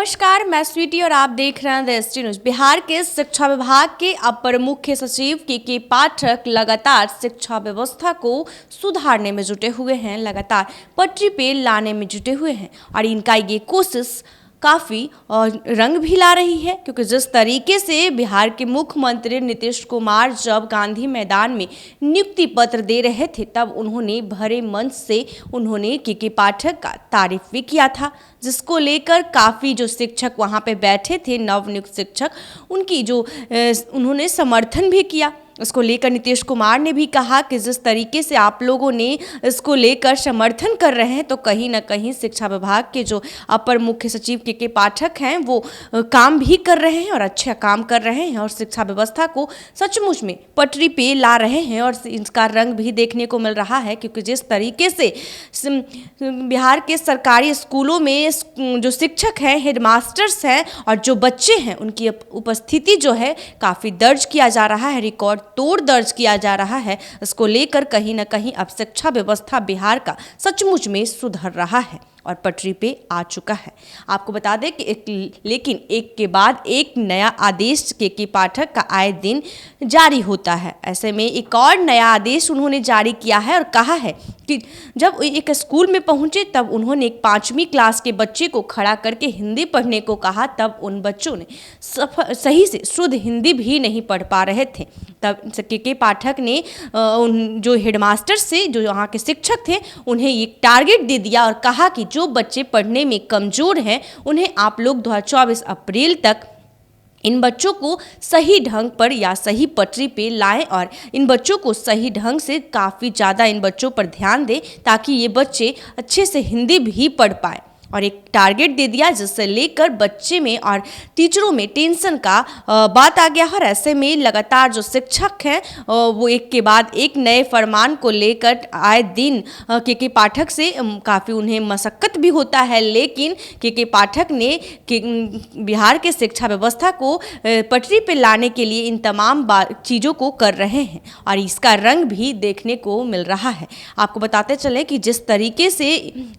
नमस्कार, मैं स्वीटी और आप देख रहे हैं द एसटी न्यूज। बिहार के शिक्षा विभाग के अपर मुख्य सचिव के पाठक लगातार शिक्षा व्यवस्था को सुधारने में जुटे हुए हैं, लगातार पटरी पे लाने में जुटे हुए हैं और इनका ये कोशिश काफ़ी रंग भी ला रही है, क्योंकि जिस तरीके से बिहार के मुख्यमंत्री नीतीश कुमार जब गांधी मैदान में नियुक्ति पत्र दे रहे थे तब उन्होंने भरे मंच से उन्होंने के पाठक का तारीफ भी किया था, जिसको लेकर काफ़ी जो शिक्षक वहां पे बैठे थे, नवनियुक्त शिक्षक, उनकी जो उन्होंने समर्थन भी किया। इसको लेकर नीतीश कुमार ने भी कहा कि जिस तरीके से आप लोगों ने इसको लेकर समर्थन कर रहे हैं तो कहीं ना कहीं शिक्षा विभाग के जो अपर मुख्य सचिव के पाठक हैं वो काम भी कर रहे हैं और अच्छा काम कर रहे हैं और शिक्षा व्यवस्था को सचमुच में पटरी पे ला रहे हैं और इसका रंग भी देखने को मिल रहा है, क्योंकि जिस तरीके से बिहार के सरकारी स्कूलों में जो शिक्षक हैं, हेडमास्टर्स हैं और जो बच्चे हैं, उनकी उपस्थिति जो है काफ़ी दर्ज किया जा रहा है, रिकॉर्ड तोड़ दर्ज किया जा रहा है। इसको लेकर कहीं ना कहीं अब शिक्षा व्यवस्था बिहार का सचमुच में सुधर रहा है और पटरी पे आ चुका है। आपको बता दें कि लेकिन एक के बाद एक नया आदेश के पाठक का आए दिन जारी होता है। ऐसे में एक और नया आदेश उन्होंने जारी किया है और कहा है कि जब एक स्कूल में पहुंचे तब उन्होंने एक 5वीं क्लास के बच्चे को खड़ा करके हिंदी पढ़ने को कहा, तब उन बच्चों ने सही से शुद्ध हिंदी भी नहीं पढ़ पा रहे थे। तब के पाठक ने जो हेडमास्टर से, जो वहाँ के शिक्षक थे, उन्हें एक टारगेट दे दिया और कहा कि जो बच्चे पढ़ने में कमज़ोर हैं उन्हें आप लोग 2024 अप्रैल तक इन बच्चों को सही ढंग पर या सही पटरी पे लाएं और इन बच्चों को सही ढंग से काफ़ी ज़्यादा इन बच्चों पर ध्यान दें ताकि ये बच्चे अच्छे से हिंदी भी पढ़ पाएं और एक टारगेट दे दिया, जिससे लेकर बच्चे में और टीचरों में टेंशन का बात आ गया। और ऐसे में लगातार जो शिक्षक हैं वो एक के बाद एक नए फरमान को लेकर आए दिन के पाठक से काफ़ी उन्हें मशक्क़त भी होता है, लेकिन के पाठक ने बिहार के शिक्षा व्यवस्था को पटरी पर लाने के लिए इन तमाम चीज़ों को कर रहे हैं और इसका रंग भी देखने को मिल रहा है। आपको बताते चलें कि जिस तरीके से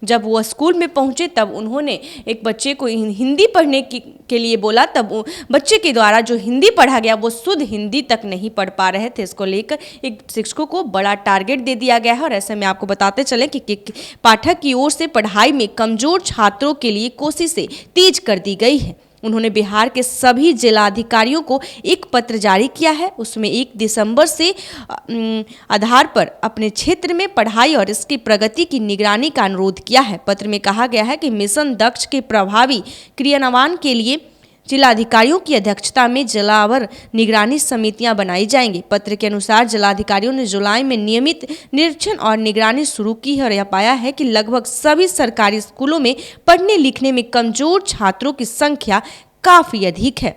जब वो स्कूल में पहुँचे तब उन्होंने एक बच्चे को हिंदी पढ़ने के लिए बोला, तब बच्चे के द्वारा जो हिंदी पढ़ा गया वो शुद्ध हिंदी तक नहीं पढ़ पा रहे थे। इसको लेकर एक शिक्षकों को बड़ा टारगेट दे दिया गया है और ऐसे में आपको बताते चलें कि पाठक की ओर से पढ़ाई में कमजोर छात्रों के लिए कोशिशें तेज कर दी गई है। उन्होंने बिहार के सभी जिलाधिकारियों को एक पत्र जारी किया है, उसमें 1 दिसंबर से आधार पर अपने क्षेत्र में पढ़ाई और इसकी प्रगति की निगरानी का अनुरोध किया है। पत्र में कहा गया है कि मिशन दक्ष के प्रभावी क्रियान्वयन के लिए जिलाधिकारियों की अध्यक्षता में जिलावार निगरानी समितियां बनाई जाएंगी। पत्र के अनुसार जिलाधिकारियों ने जुलाई में नियमित निरीक्षण और निगरानी शुरू की है और यह पाया है कि लगभग सभी सरकारी स्कूलों में पढ़ने लिखने में कमजोर छात्रों की संख्या काफ़ी अधिक है।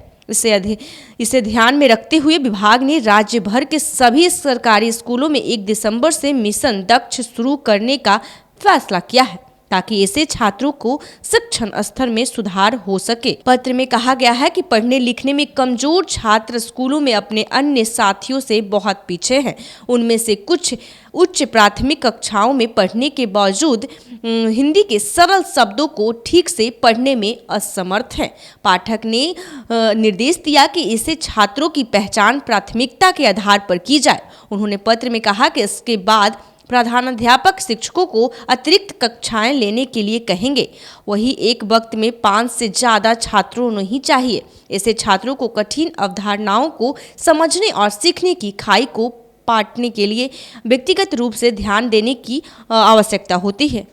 इसे ध्यान में रखते हुए विभाग ने राज्य भर के सभी सरकारी स्कूलों में 1 दिसंबर से मिशन दक्ष शुरू करने का फैसला किया है ताकि ऐसे छात्रों को शिक्षण स्तर में सुधार हो सके। पत्र में कहा गया है कि पढ़ने लिखने में कमजोर छात्र स्कूलों में अपने अन्य साथियों से बहुत पीछे हैं। उनमें से कुछ उच्च प्राथमिक कक्षाओं में पढ़ने के बावजूद हिंदी के सरल शब्दों को ठीक से पढ़ने में असमर्थ हैं। पाठक ने निर्देश दिया कि ऐसे छात्रों की पहचान प्राथमिकता के आधार पर की जाए। उन्होंने पत्र में कहा कि इसके बाद प्रधानाध्यापक शिक्षकों को अतिरिक्त कक्षाएं लेने के लिए कहेंगे। वही एक वक्त में 5 से ज़्यादा छात्रों नहीं चाहिए। ऐसे छात्रों को कठिन अवधारणाओं को समझने और सीखने की खाई को पाटने के लिए व्यक्तिगत रूप से ध्यान देने की आवश्यकता होती है।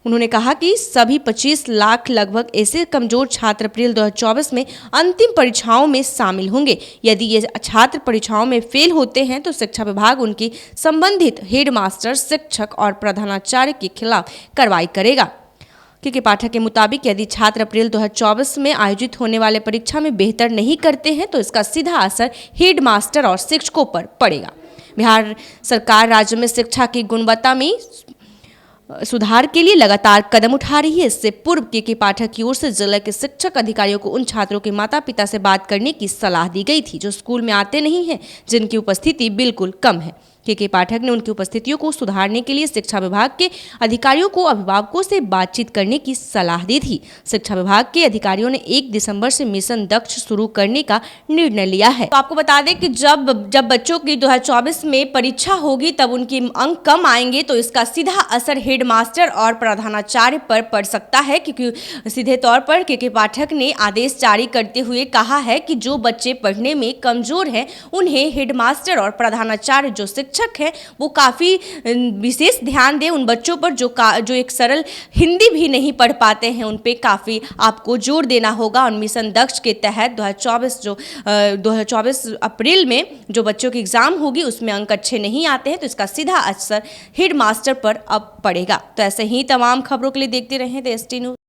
उन्होंने कहा कि सभी 25 लाख लगभग ऐसे कमजोर छात्र अप्रैल 2024 में अंतिम परीक्षाओं में शामिल होंगे। यदि ये छात्र परीक्षाओं में फेल होते हैं तो शिक्षा विभाग उनकी संबंधित हेडमास्टर, शिक्षक और प्रधानाचार्य के खिलाफ कार्रवाई करेगा। के पाठक के मुताबिक यदि छात्र अप्रैल 2024 में आयोजित होने वाले परीक्षा में बेहतर नहीं करते हैं तो इसका सीधा असर हेडमास्टर और शिक्षकों पर पड़ेगा। बिहार सरकार राज्य में शिक्षा की गुणवत्ता में सुधार के लिए लगातार कदम उठा रही है। इससे पूर्व के पाठक की ओर से जिला के शिक्षक अधिकारियों को उन छात्रों के माता पिता से बात करने की सलाह दी गई थी जो स्कूल में आते नहीं हैं, जिनकी उपस्थिति बिल्कुल कम है। के पाठक ने उनकी उपस्थितियों को सुधारने के लिए शिक्षा विभाग के अधिकारियों को अभिभावकों से बातचीत करने की सलाह दी थी। शिक्षा विभाग के अधिकारियों ने 1 दिसंबर से मिशन दक्ष शुरू करने का निर्णय लिया है। तो आपको बता दें कि जब बच्चों की 2024 में परीक्षा होगी तब उनके अंक कम आएंगे तो इसका सीधा असर हेडमास्टर और प्रधानाचार्य पर पड़ सकता है, क्योंकि सीधे तौर पर के पाठक ने आदेश जारी करते हुए कहा है कि जो बच्चे पढ़ने में कमजोर हैं उन्हें हेडमास्टर और प्रधानाचार्य जो शिक्षक है वो काफ़ी विशेष ध्यान दें उन बच्चों पर जो एक सरल हिंदी भी नहीं पढ़ पाते हैं, उन पे काफ़ी आपको जोर देना होगा। और मिशन दक्ष के तहत 2024 अप्रैल में जो बच्चों की एग्ज़ाम होगी उसमें अंक अच्छे नहीं आते हैं तो इसका सीधा असर हेडमास्टर पर अब पड़ेगा। तो ऐसे ही तमाम खबरों के लिए देखते रहें द ST न्यूज़।